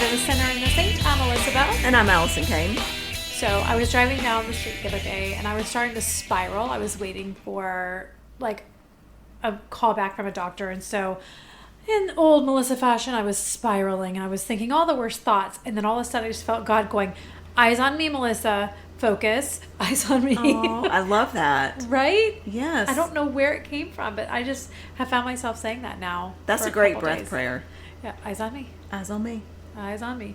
The Sinner and the Saint. I'm Elizabeth. And I'm Allison Kane. So I was driving down the street the other day and I was starting to spiral. I was waiting for like a call back from a doctor. And so in old Melissa fashion, I was spiraling and I was thinking all the worst thoughts. And then all of a sudden I just felt God going, eyes on me, Melissa. Focus. Eyes on me. Oh, I love that. Right? Yes. I don't know where it came from, but I just have found myself saying that now. That's a great breath prayer. Yeah. Eyes on me. Eyes on me. Eyes on me.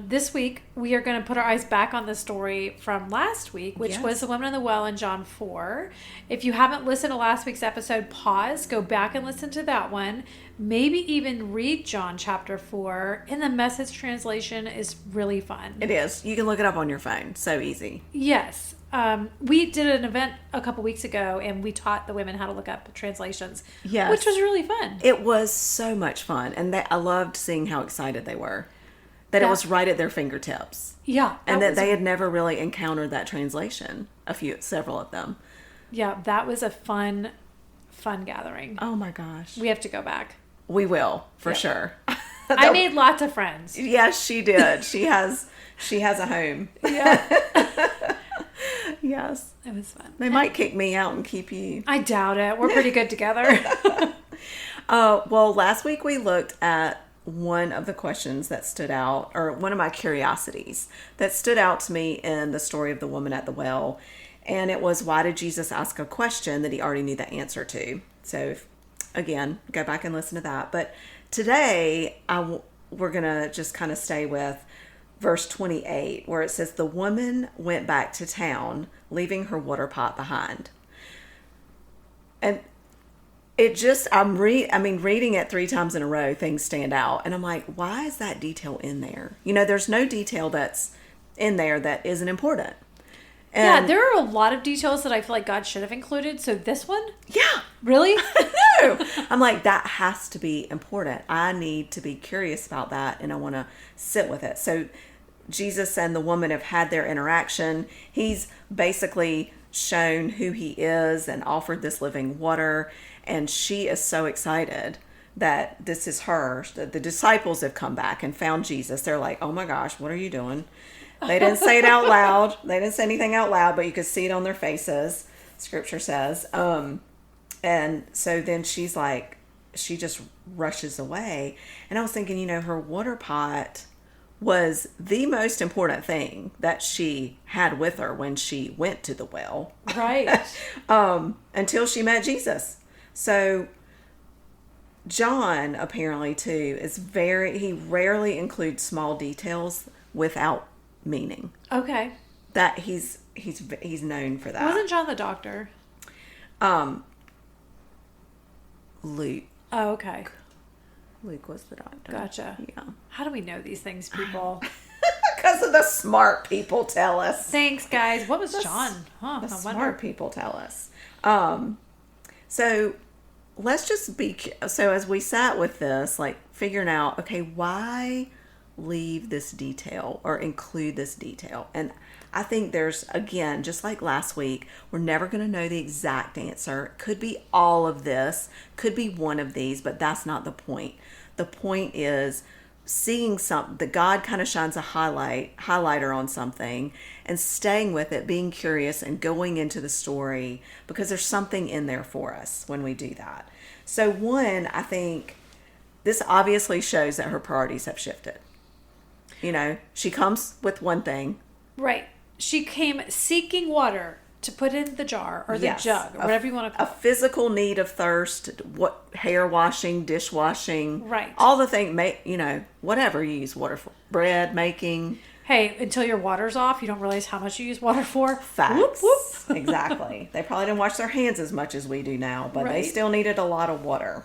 This week, we are going to put our eyes back on the story from last week, which was the woman in the well in John 4. If you haven't listened to last week's episode, pause, go back and listen to that one. Maybe even read John chapter 4. In the Message translation is really fun. It is. You can look it up on your phone. So easy. Yes. We did an event a couple weeks ago, and we taught the women how to look up translations, yes, which was really fun. It was so much fun, and I loved seeing how excited they were. That it was right at their fingertips. Yeah. And that they had never really encountered that translation, several of them. Yeah, that was a fun gathering. Oh my gosh. We have to go back. We will, for sure. I made lots of friends. Yes, she did. She has a home. Yeah. Yes. It was fun. They might kick me out and keep you. I doubt it. We're pretty good together. Well, last week we looked at one of the questions that stood out, or one of my curiosities that stood out to me in the story of the woman at the well. And it was, why did Jesus ask a question that he already knew the answer to? So, again, go back and listen to that. But today, we're going to just kind of stay with verse 28, where it says, the woman went back to town, leaving her water pot behind. And it just, reading it 3 times in a row, things stand out. And I'm like, why is that detail in there? You know, there's no detail that's in there that isn't important. And yeah, there are a lot of details that I feel like God should have included. So this one? Yeah. Really? No. I'm like, that has to be important. I need to be curious about that, and I want to sit with it. So Jesus and the woman have had their interaction. He's basically shown who he is and offered this living water. And she is so excited that this is her. The disciples have come back and found Jesus. They're like, oh my gosh, what are you doing? They didn't say it out loud. They didn't say anything out loud, but you could see it on their faces, scripture says. And so then she's like, she just rushes away. And I was thinking, her water pot was the most important thing that she had with her when she went to the well. Right. Until she met Jesus. So John apparently too he rarely includes small details without meaning. Okay. That he's known for that. Wasn't John the doctor? Luke. Oh, okay. Luke was the doctor. Gotcha. Yeah. How do we know these things, people? Because of the smart people tell us. Thanks, guys. What was John? The smart people tell us. So let's just so as we sat with this, like figuring out, okay, why leave this detail or include this detail? And I think there's, again, just like last week, we're never going to know the exact answer. Could be all of this, could be one of these, but that's not the point. The point is seeing something that God kind of shines a highlighter on something and staying with it, being curious and going into the story, because there's something in there for us when we do that. So one, I think this obviously shows that her priorities have shifted. She comes with one thing. Right. She came seeking water to put in the jar or the jug or whatever you want to call it. A physical need of thirst, hair washing, dishwashing. Right. All the things, whatever you use water for. Bread making. Hey, until your water's off, you don't realize how much you use water for. Facts. Whoop, whoop. Exactly. They probably didn't wash their hands as much as we do now, but they still needed a lot of water.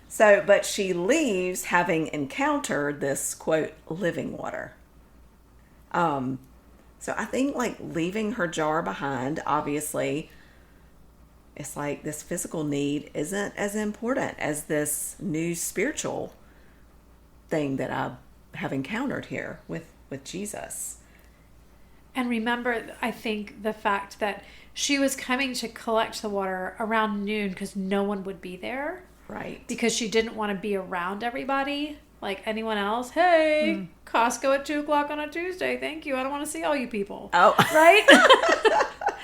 So, but she leaves having encountered this, quote, living water. So I think like leaving her jar behind, obviously, it's like this physical need isn't as important as this new spiritual thing that I have encountered here with Jesus. And remember, I think the fact that she was coming to collect the water around noon because no one would be there. Right. Because she didn't want to be around everybody. Like anyone else, hey, Costco at 2:00 on a Tuesday. Thank you. I don't want to see all you people. Oh. Right?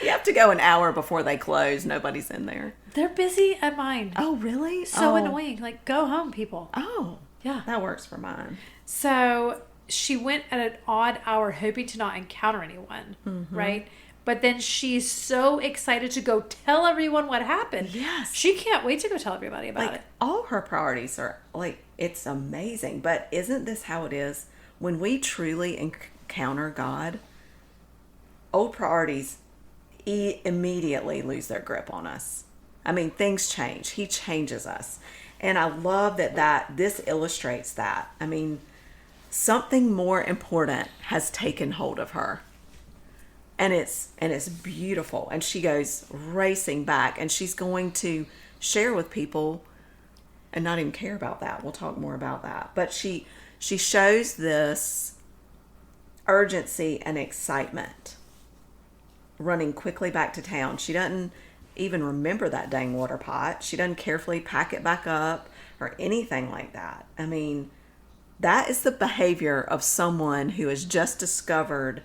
You have to go an hour before they close. Nobody's in there. They're busy at mine. Oh, really? So annoying. Like, go home, people. Oh. Yeah. That works for mine. So she went at an odd hour hoping to not encounter anyone, right? But then she's so excited to go tell everyone what happened. Yes. She can't wait to go tell everybody about it. All her priorities are, it's amazing. But isn't this how it is? When we truly encounter God, old priorities immediately lose their grip on us. I mean, things change. He changes us. And I love that this illustrates that. I mean, something more important has taken hold of her. And it's beautiful. And she goes racing back, and she's going to share with people and not even care about that. We'll talk more about that. But she shows this urgency and excitement, running quickly back to town. She doesn't even remember that dang water pot. She doesn't carefully pack it back up or anything like that. I mean, that is the behavior of someone who has just discovered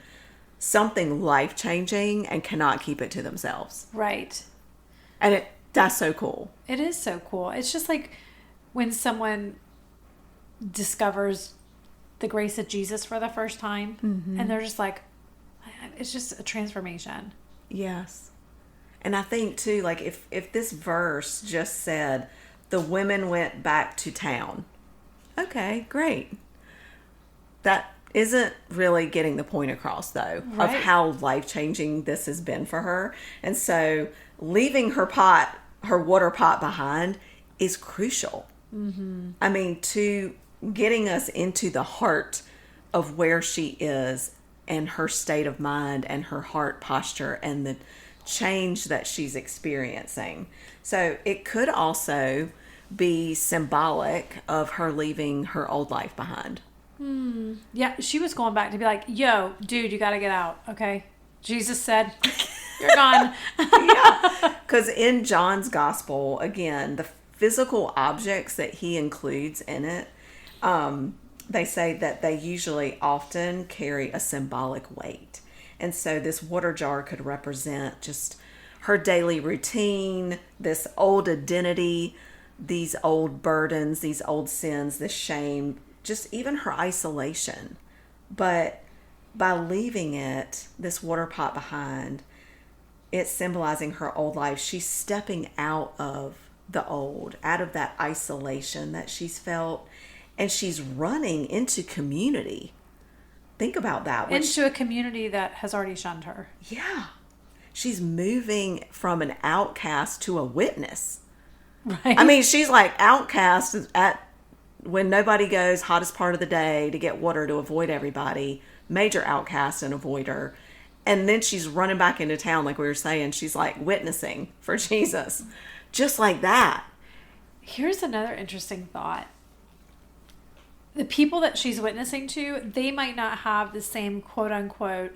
something life-changing and cannot keep it to themselves. Right. And that's so cool. It is so cool. It's just like when someone discovers the grace of Jesus for the first time, and they're just like, it's just a transformation. Yes. And I think too, like if this verse just said, the women went back to town. Okay, great. That isn't really getting the point across, though, of how life-changing this has been for her. And so leaving her water pot behind is crucial. I mean, to getting us into the heart of where she is and her state of mind and her heart posture and the change that she's experiencing. So it could also be symbolic of her leaving her old life behind. Yeah, she was going back to be like, yo, dude, you got to get out, okay? Jesus said, you're gone. Yeah, because in John's gospel, again, the physical objects that he includes in it, they say that they usually often carry a symbolic weight. And so this water jar could represent just her daily routine, this old identity, these old burdens, these old sins, this shame, just even her isolation. But by leaving this water pot behind, it's symbolizing her old life. She's stepping out of the old, out of that isolation that she's felt, and she's running into community. Think about that. Into a community that has already shunned her. Yeah. She's moving from an outcast to a witness. Right. I mean, she's like outcast when nobody goes, hottest part of the day to get water to avoid everybody. Major outcast and avoider. And then she's running back into town, like we were saying. She's like witnessing for Jesus. Just like that. Here's another interesting thought. The people that she's witnessing to, they might not have the same quote unquote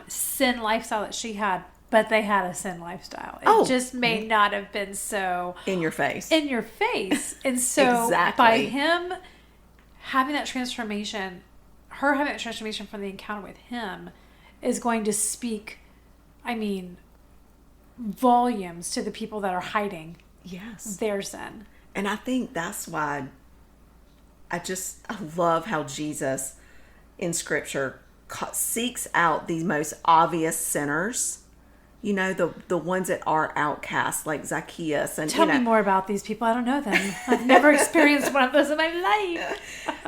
sin lifestyle that she had, but they had a sin lifestyle. It just may not have been so in your face. And so exactly. By him having that transformation, her having that transformation from the encounter with him is going to speak, I mean, volumes to the people that are hiding their sin. And I think that's why I love how Jesus in Scripture seeks out the most obvious sinners. You know, the ones that are outcasts, like Zacchaeus. And Tell me more about these people. I don't know them. I've never experienced one of those in my life.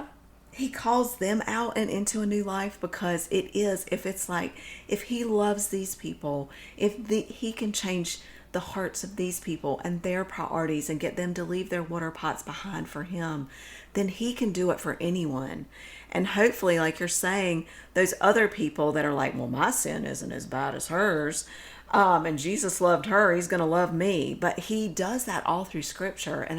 He calls them out and into a new life because if he loves these people, he can change the hearts of these people and their priorities and get them to leave their water pots behind for him, then he can do it for anyone. And hopefully, like you're saying, those other people that are like, well, my sin isn't as bad as hers, and Jesus loved her, he's going to love me. But he does that all through Scripture, and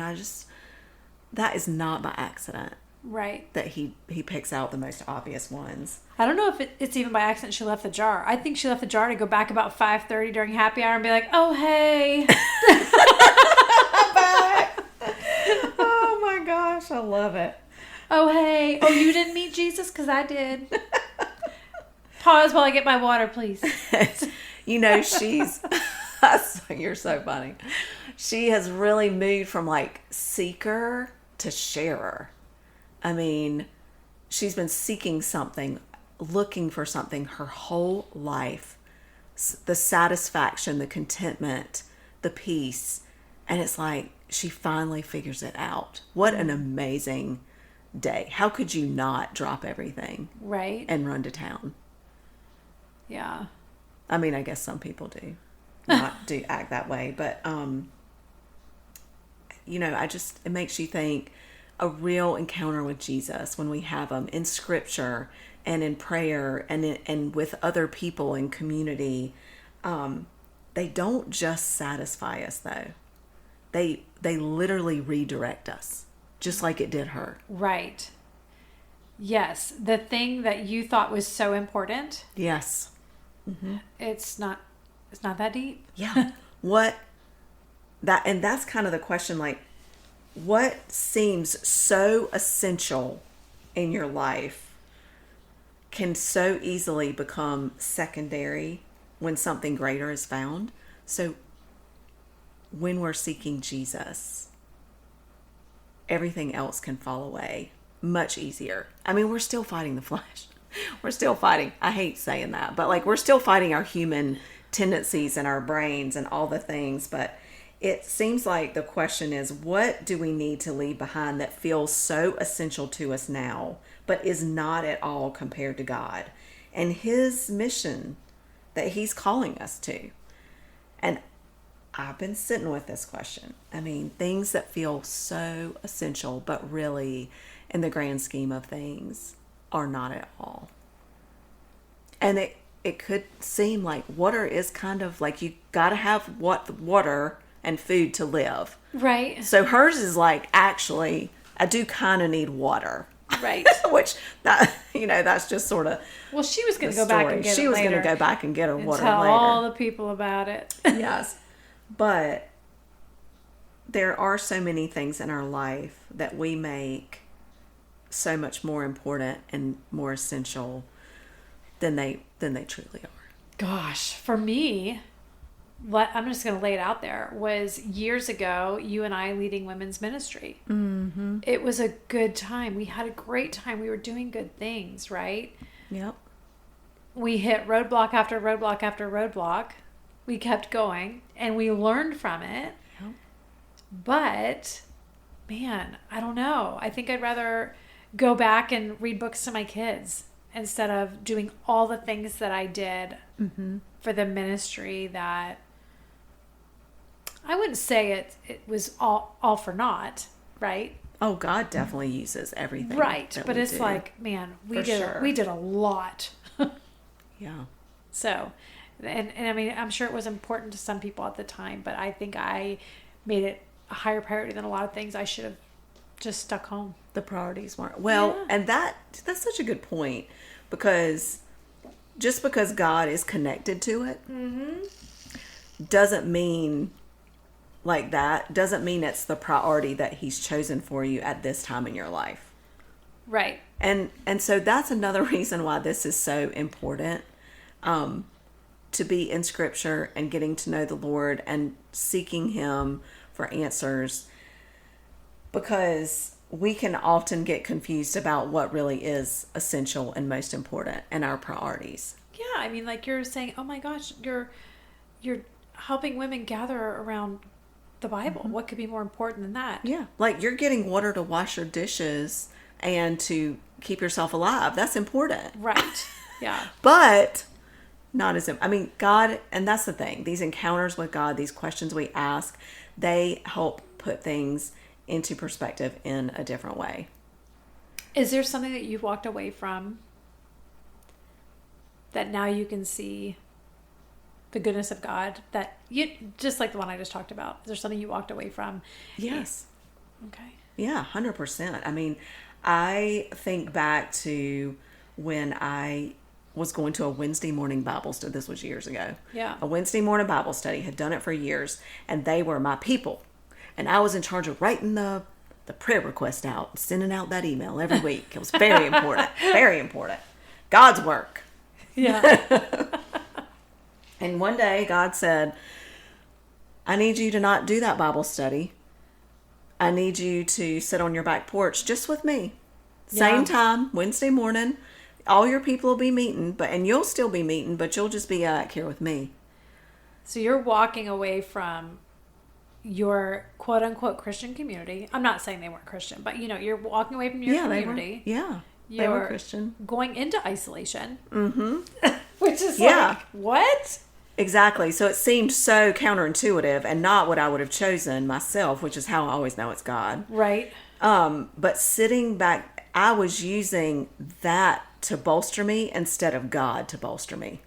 that is not by accident. Right. That he picks out the most obvious ones. I don't know if it's even by accident she left the jar. I think she left the jar to go back about 5:30 during happy hour and be like, oh, hey. Oh, my gosh. I love it. Oh, hey. Oh, you didn't meet Jesus? Because I did. Pause while I get my water, please. You know, you're so funny. She has really moved from like seeker to sharer. I mean, she's been seeking something, looking for something her whole life. The satisfaction, the contentment, the peace. And it's like she finally figures it out. What an amazing day. How could you not drop everything? Right. And run to town? Yeah. I mean, I guess some people do act that way, but you know, it makes you think a real encounter with Jesus when we have them in scripture and in prayer and with other people in community. They don't just satisfy us though. They literally redirect us, just like it did her. Right. Yes. The thing that you thought was so important. Yes. Mm-hmm. It's not that deep. Yeah. That's kind of the question, like, what seems so essential in your life can so easily become secondary when something greater is found. So when we're seeking Jesus, everything else can fall away much easier. I mean, we're still fighting the flesh. We're still fighting. I hate saying that, but like we're still fighting our human tendencies and our brains and all the things. But it seems like the question is, what do we need to leave behind that feels so essential to us now, but is not at all compared to God and his mission that he's calling us to? And I've been sitting with this question. I mean, things that feel so essential, but really in the grand scheme of things are not at all. And it could seem like water is kind of like you got to have water and food to live. Right. So hers is like, actually, I do kind of need water. Right. Which, that's just sort of. Well, she was going to go back and get it later. She was going to go back and get her water tell later. all the people about it. Yes. But there are so many things in our life that we make so much more important and more essential than they truly are. Gosh, for me, I'm just going to lay it out there, was years ago, you and I leading women's ministry. Mm-hmm. It was a good time. We had a great time. We were doing good things, right? Yep. We hit roadblock after roadblock after roadblock. We kept going and we learned from it. Yep. But, man, I don't know. I think I'd rather go back and read books to my kids instead of doing all the things that I did for the ministry that I wouldn't say it was all for naught, right? Oh, God definitely uses everything. Right. But it's like, man, we did a lot. Yeah. So, and I mean, I'm sure it was important to some people at the time, but I think I made it a higher priority than a lot of things. I should have just stuck home. The priorities weren't. Well, yeah. And that's such a good point, because just because God is connected to it doesn't mean doesn't mean it's the priority that he's chosen for you at this time in your life. Right. And so that's another reason why this is so important, to be in scripture and getting to know the Lord and seeking him for answers, because we can often get confused about what really is essential and most important and our priorities. Yeah, I mean, like you're saying, oh my gosh, you're helping women gather around the Bible. What could be more important than that? Yeah, like you're getting water to wash your dishes and to keep yourself alive. That's important. Right. Yeah. But not as, I mean, God, and that's the thing, these encounters with God, these questions we ask, they help put things into perspective in a different way. Is there something that you've walked away from that now you can see the goodness of God, that you, just like the one I just talked about? Is there something you walked away from? Yes. Okay. Yeah, 100%. I mean, I think back to when I was going to a Wednesday morning Bible study. This was years ago. Yeah. A Wednesday morning Bible study. Had done it for years, and they were my people. And I was in charge of writing the the prayer request out, sending out that email every week. It was very important. Very important. God's work. Yeah. And one day God said, I need you to not do that Bible study. I need you to sit on your back porch just with me. Same time, Wednesday morning. All your people will be meeting, and you'll still be meeting, but you'll just be back here with me. So you're walking away from your quote unquote Christian community. I'm not saying they weren't Christian, but you're walking away from your community. They were Christian. Going into isolation. Mm-hmm. Which is like, what? Exactly. So it seemed so counterintuitive and not what I would have chosen myself, which is how I always know it's God. Right. But sitting back, I was using that to bolster me instead of God to bolster me,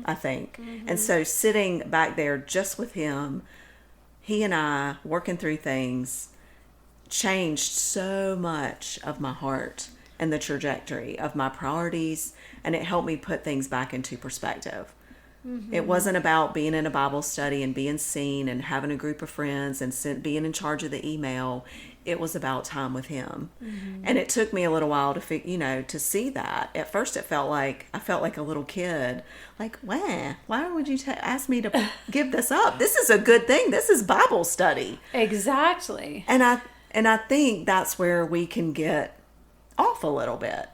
I think. And so sitting back there just with him, he and I working through things changed so much of my heart and the trajectory of my priorities. And it helped me put things back into perspective. It wasn't about being in a Bible study and being seen and having a group of friends and being in charge of the email. It was about time with him. And it took me a little while to see that. At first I felt like a little kid. Like, why would you ask me to give this up? This is a good thing. This is Bible study. Exactly. And I think that's where we can get off a little bit.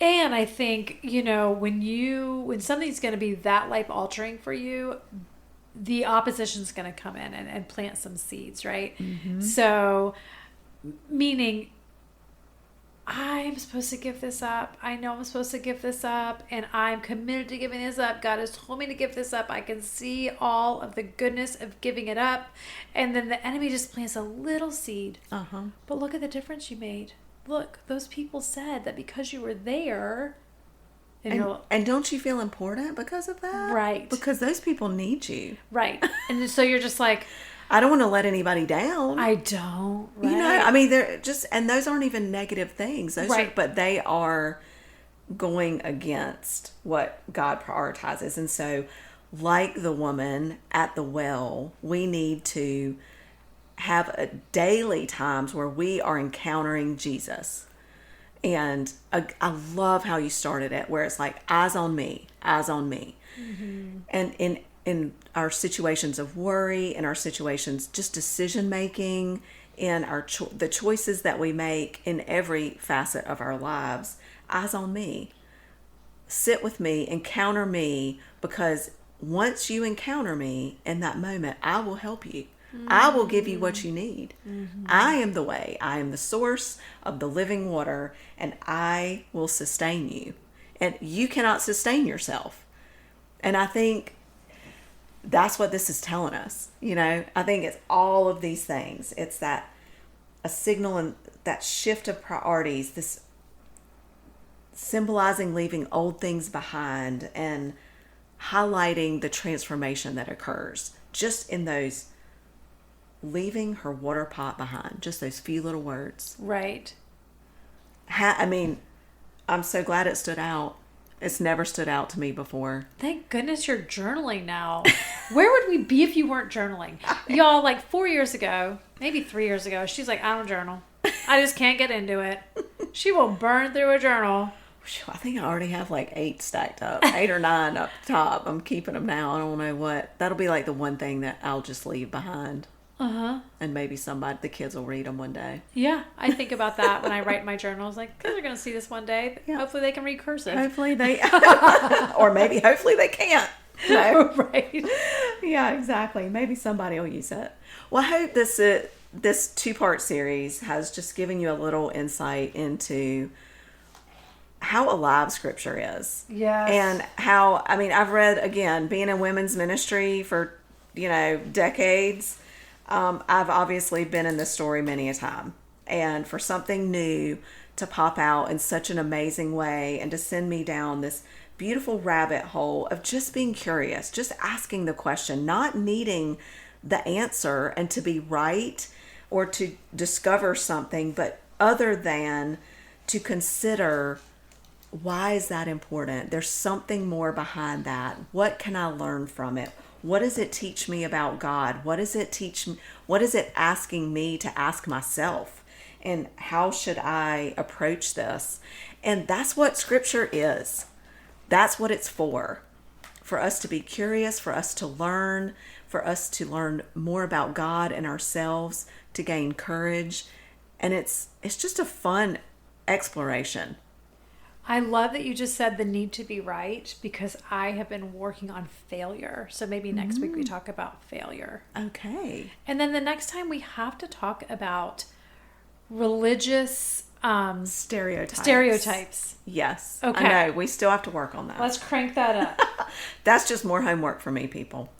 And I think, when something's going to be that life altering for you, the opposition's going to come in and plant some seeds, right? So, meaning, I'm supposed to give this up. I know I'm supposed to give this up, and I'm committed to giving this up. God has told me to give this up. I can see all of the goodness of giving it up. And then the enemy just plants a little seed. But look at the difference you made. Look, those people said that because you were there. And don't you feel important because of that? Right. Because those people need you. Right. And so you're just like, I don't want to let anybody down. I don't. Right. I mean, they're just, and those aren't even negative things. But they are going against what God prioritizes. And so, like the woman at the well, we need to have daily times where we are encountering Jesus. And I love how you started it, where it's like eyes on me. And in our situations of worry, in our situations just decision making, in our the choices that we make in every facet of our lives, eyes on me. Sit with me, encounter me, because once you encounter me in that moment, I will help you. I will give you what you need. I am the way. I am the source of the living water, and I will sustain you. And you cannot sustain yourself. And I think that's what this is telling us. I think it's all of these things. It's a signal and that shift of priorities, this symbolizing leaving old things behind and highlighting the transformation that occurs just in those leaving her water pot behind, just those few little words. Right. I'm so glad it stood out. It's never stood out to me before. Thank goodness you're journaling now. Where would we be if you weren't journaling? Y'all, like 4 years ago, maybe 3 years ago, she's like, I don't journal. I just can't get into it. She will burn through a journal. I think I already have like 8 stacked up, 8 or 9 up top. I'm keeping them now. I don't know what. That'll be like the one thing that I'll just leave behind. And maybe the kids will read them one day. Yeah, I think about that when I write my journals. Like, kids are going to see this one day. Yeah. Hopefully they can read cursive. Hopefully they, or maybe hopefully they can't. No. Right. Yeah, exactly. Maybe somebody will use it. Well, I hope this 2-part series has just given you a little insight into how alive Scripture is. Yes. And how, I've read, again, being in women's ministry for, decades. I've obviously been in this story many a time. And for something new to pop out in such an amazing way and to send me down this beautiful rabbit hole of just being curious, just asking the question, not needing the answer and to be right or to discover something, but other than to consider, why is that important? There's something more behind that. What can I learn from it? What does it teach me about God? What does it teach me? What is it asking me to ask myself? And how should I approach this? And that's what Scripture is. That's what it's for us to be curious, for us to learn more about God and ourselves, to gain courage. And it's just a fun exploration. I love that you just said the need to be right, because I have been working on failure. So maybe next week we talk about failure. Okay. And then the next time we have to talk about religious stereotypes. Yes. Okay. I know. We still have to work on that. Let's crank that up. That's just more homework for me, people.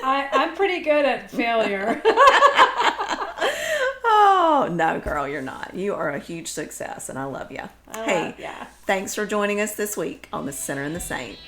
I'm pretty good at failure. Oh, no, girl, you're not. You are a huge success, and I love you. Hey, yeah. Thanks for joining us this week on The Sinner and the Saint.